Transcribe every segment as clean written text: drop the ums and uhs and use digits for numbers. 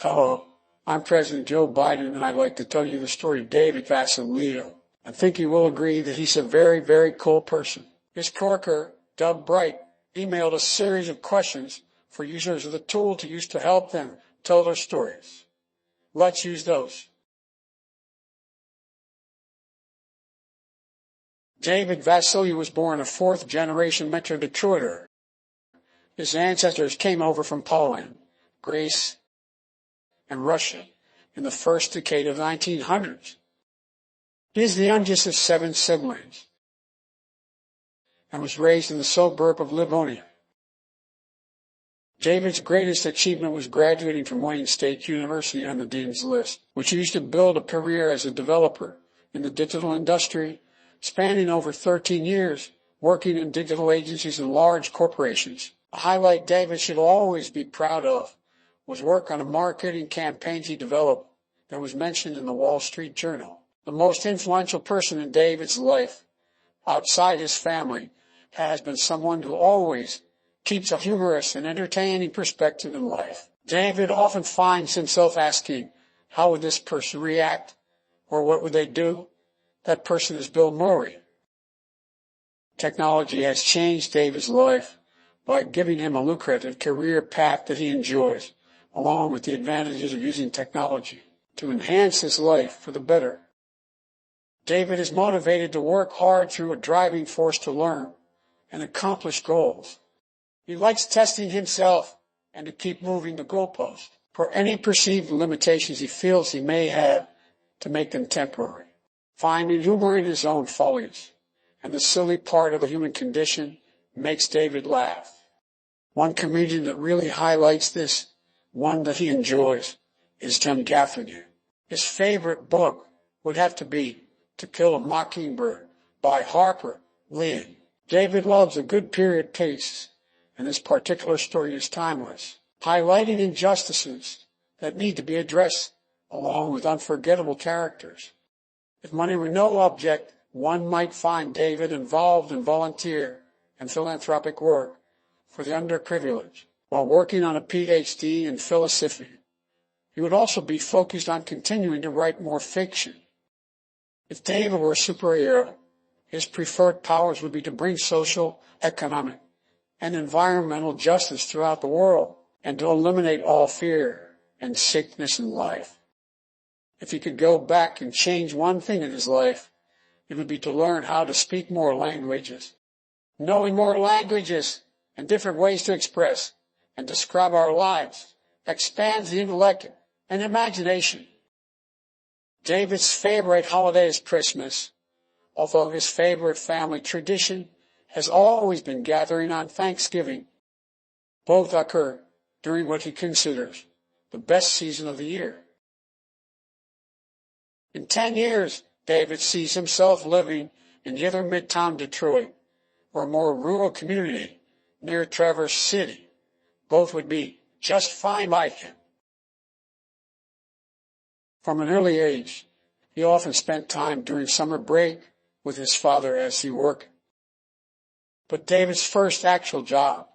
Hello, I'm President Joe Biden, and I'd like to tell you the story of David Vassilio. I think you will agree that he's a very, very cool person. His coworker, Doug Bright, emailed a series of questions for users of the tool to use to help them tell their stories. Let's use those. David Vassilio was born a fourth-generation Metro Detroiter. His ancestors came over from Poland, Greece, and Russia in the first decade of the 1900s. He is the youngest of 7 siblings and was raised in the suburb of Livonia. David's greatest achievement was graduating from Wayne State University on the Dean's List, which used to build a career as a developer in the digital industry, spanning over 13 years, working in digital agencies and large corporations. A highlight David should always be proud of was work on a marketing campaign he developed that was mentioned in the Wall Street Journal. The most influential person in David's life, outside his family, has been someone who always keeps a humorous and entertaining perspective in life. David often finds himself asking, how would this person react? Or what would they do? That person is Bill Murray. Technology has changed David's life by giving him a lucrative career path that he enjoys, along with the advantages of using technology to enhance his life for the better. David is motivated to work hard through a driving force to learn and accomplish goals. He likes testing himself and to keep moving the goalpost for any perceived limitations he feels he may have to make them temporary. Finding humor in his own follies and the silly part of the human condition makes David laugh. One comedian that really highlights this, one that he enjoys, is Jim Gaffigan. His favorite book would have to be To Kill a Mockingbird by Harper Lee. David loves a good period piece, and this particular story is timeless, highlighting injustices that need to be addressed along with unforgettable characters. If money were no object, one might find David involved in volunteer and philanthropic work for the underprivileged while working on a PhD in philosophy. He would also be focused on continuing to write more fiction. If David were a superhero, his preferred powers would be to bring social, economic, and environmental justice throughout the world and to eliminate all fear and sickness in life. If he could go back and change one thing in his life, it would be to learn how to speak more languages. Knowing more languages and different ways to express and describe our lives expands the intellect and imagination. David's favorite holiday is Christmas, although his favorite family tradition has always been gathering on Thanksgiving. Both occur during what he considers the best season of the year. In 10 years, David sees himself living in either Midtown Detroit or a more rural community near Traverse City. Both would be just fine by him. From an early age, he often spent time during summer break with his father as he worked. But David's first actual job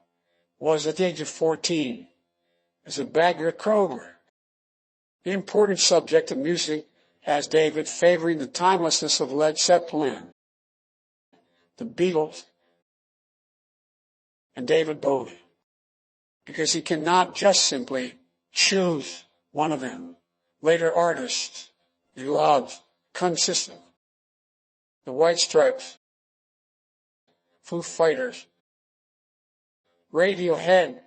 was at the age of 14 as a bagger at Kroger. The important subject of music has David favoring the timelessness of Led Zeppelin, the Beatles, and David Bowie, because he cannot just simply choose one of them. Later artists he loves consist of the White Stripes, Foo Fighters, Radiohead,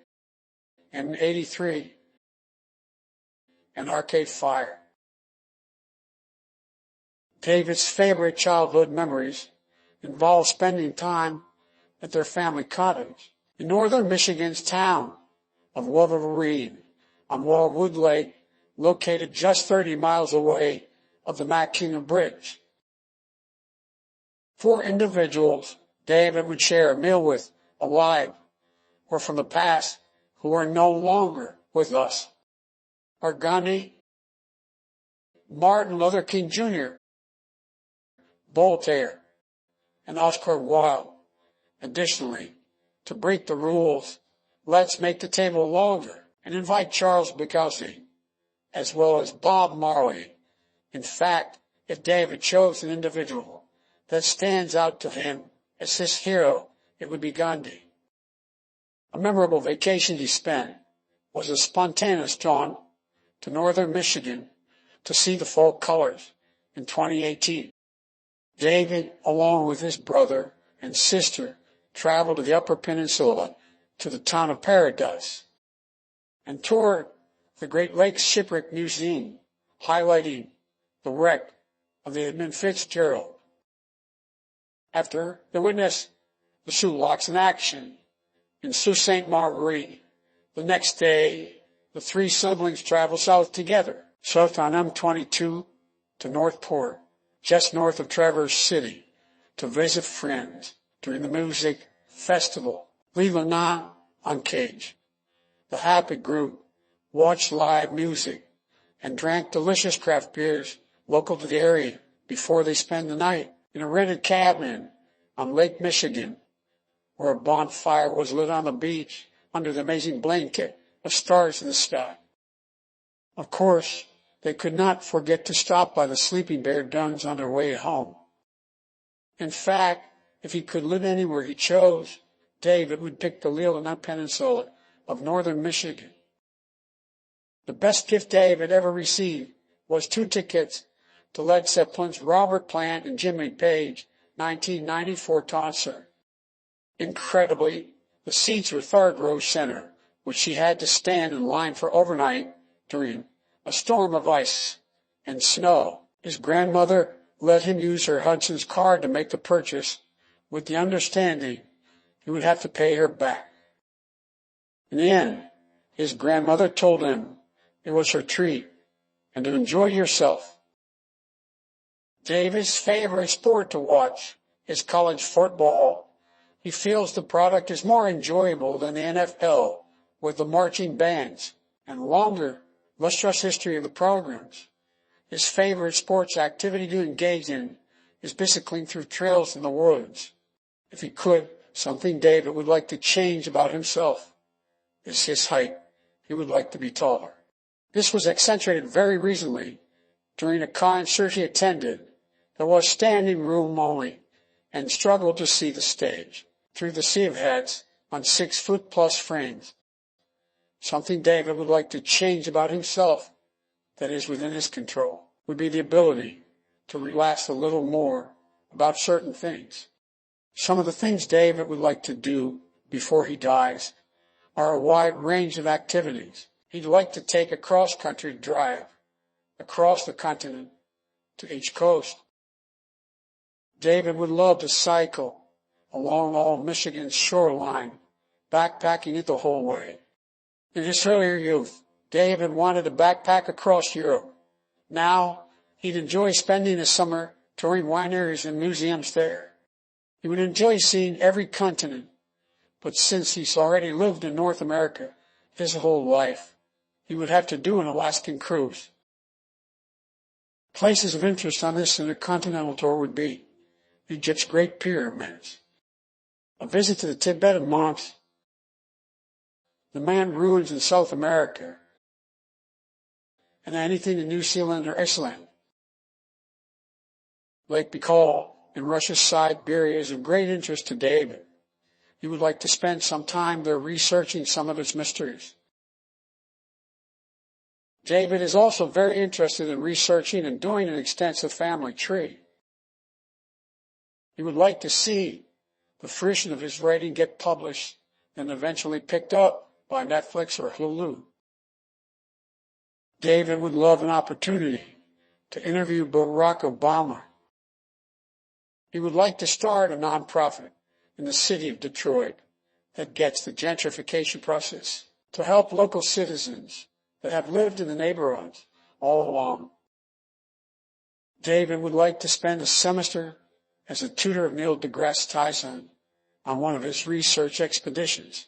and 83, and Arcade Fire. David's favorite childhood memories involve spending time at their family cottage in northern Michigan's town of Wolverine on Wallwood Lake, located just 30 miles away of the Mackinac Bridge. 4 individuals David would share a meal with, alive or from the past, who are no longer with us, are Gandhi, Martin Luther King Jr., Voltaire, and Oscar Wilde. Additionally, to break the rules, let's make the table longer and invite Charles Bukowski, as well as Bob Marley. In fact, if David chose an individual that stands out to him as his hero, it would be Gandhi. A memorable vacation he spent was a spontaneous jaunt to northern Michigan to see the fall colors in 2018. David, along with his brother and sister, traveled to the Upper Peninsula to the town of Paradise and toured the Great Lakes Shipwreck Museum, highlighting the wreck of the Edmund Fitzgerald. After they witnessed the Sulaks in action in Sault Ste. Marguerite, the next day, the three siblings traveled south together, south on M22 to Northport, just north of Traverse City, to visit friends during the music festival. Leaving on Cage. The happy group watched live music and drank delicious craft beers local to the area before they spent the night in a rented cabin on Lake Michigan, where a bonfire was lit on the beach under the amazing blanket of stars in the sky. Of course, they could not forget to stop by the Sleeping Bear Duns on their way home. In fact, if he could live anywhere he chose, David would pick the Leelanau Peninsula of northern Michigan. The best gift David ever received was 2 tickets to Led Zeppelin's Robert Plant and Jimmy Page 1994 concert. Incredibly, the seats were third row center, which she had to stand in line for overnight during a storm of ice and snow. His grandmother let him use her Hudson's card to make the purchase, with the understanding he would have to pay her back. In the end, his grandmother told him it was her treat and to enjoy yourself. David's favorite sport to watch is college football. He feels the product is more enjoyable than the NFL, with the marching bands and longer, lustrous history of the programs. His favorite sports activity to engage in is bicycling through trails in the woods. If he could, something David would like to change about himself is his height. He would like to be taller. This was accentuated very recently during a concert he attended that was standing room only and struggled to see the stage through the sea of heads on 6-foot-plus frames. Something David would like to change about himself that is within his control would be the ability to relax a little more about certain things. Some of the things David would like to do before he dies are a wide range of activities. He'd like to take a cross-country drive across the continent to each coast. David would love to cycle along all Michigan's shoreline, backpacking it the whole way. In his earlier youth, David wanted to backpack across Europe. Now, he'd enjoy spending the summer touring wineries and museums there. He would enjoy seeing every continent, but since he's already lived in North America his whole life, he would have to do an Alaskan cruise. Places of interest on this intercontinental tour would be Egypt's Great Pyramids, a visit to the Tibetan monks, the Man ruins in South America, and anything in New Zealand or Iceland. Lake Baikal in Russia's Siberia is of great interest to David. He would like to spend some time there researching some of its mysteries. David is also very interested in researching and doing an extensive family tree. He would like to see the fruition of his writing get published and eventually picked up by Netflix or Hulu. David would love an opportunity to interview Barack Obama. He would like to start a nonprofit in the city of Detroit that gets the gentrification process to help local citizens that have lived in the neighborhoods all along. David would like to spend a semester as a tutor of Neil deGrasse Tyson on one of his research expeditions.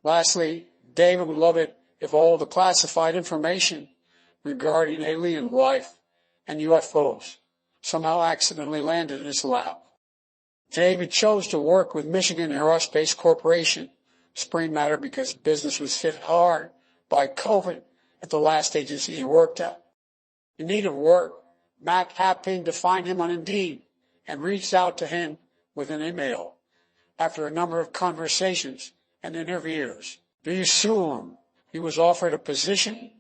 Lastly, David would love it if all the classified information regarding alien life and UFOs somehow accidentally landed in his lap. David chose to work with Michigan Aerospace Corporation, Spring Matter, because business was hit hard by COVID at the last agency he worked at. In need of work, Mac happened to find him on Indeed and reached out to him with an email. After a number of conversations and interviews, very soon he was offered a position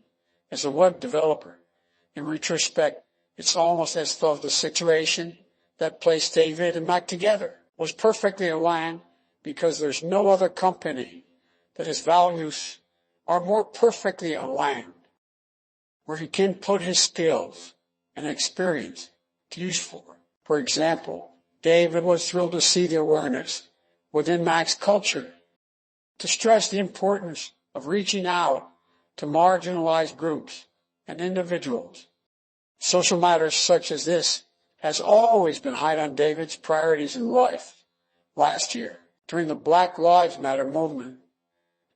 as a web developer. In retrospect, it's almost as though the situation that placed David and Mac together was perfectly aligned, because there's no other company that his values are more perfectly aligned, where he can put his skills and experience to use for. For example, David was thrilled to see the awareness within Mac's culture to stress the importance of reaching out to marginalized groups and individuals. Social matters such as this has always been high on David's priorities in life. Last year, during the Black Lives Matter movement,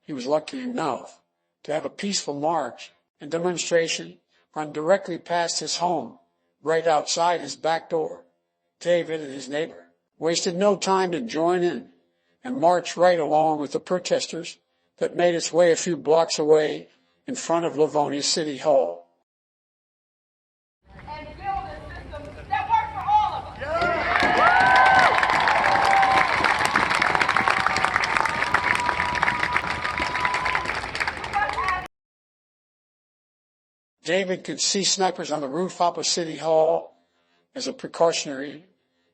he was lucky enough to have a peaceful march and demonstration run directly past his home, right outside his back door. David and his neighbor wasted no time to join in and march right along with the protesters that made its way a few blocks away in front of Livonia City Hall. And build a system that works for all of us. David could see snipers on the rooftop of City Hall as a precautionary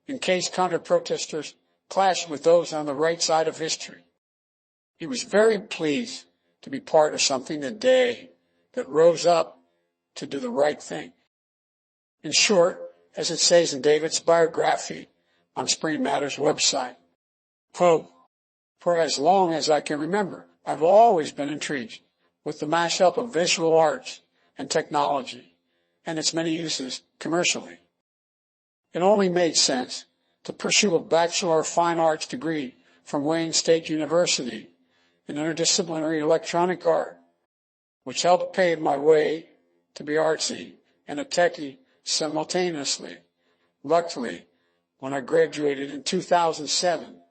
in case counter-protesters clashed with those on the right side of history. He was very pleased to be part of something today that rose up to do the right thing. In short, as it says in David's biography on Spring Matters website, quote, "For as long as I can remember, I've always been intrigued with the mashup of visual arts and technology and its many uses commercially. It only made sense to pursue a Bachelor of Fine Arts degree from Wayne State University in interdisciplinary electronic art, which helped pave my way to be artsy and a techie simultaneously. Luckily, when I graduated in 2007,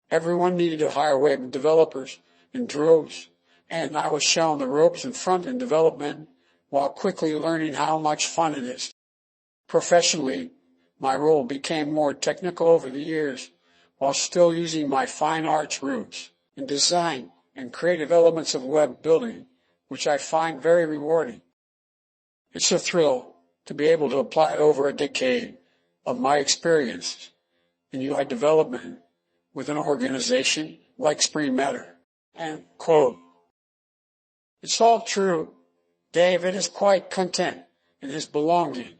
everyone needed to hire web developers in droves, and I was shown the ropes in front-end development while quickly learning how much fun it is. Professionally, my role became more technical over the years, while still using my fine arts roots in design and creative elements of web building, which I find very rewarding. It's a thrill to be able to apply over a decade of my experience in UI development with an organization like Spring Matter." And quote, "It's all true. David is quite content in his belonging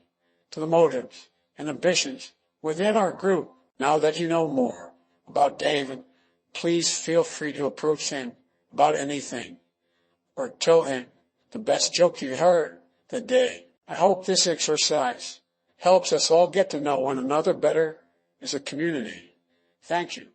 to the motives and ambitions within our group. Now that you know more about David, please feel free to approach him about anything or tell him the best joke you heard that day. I hope this exercise helps us all get to know one another better as a community. Thank you."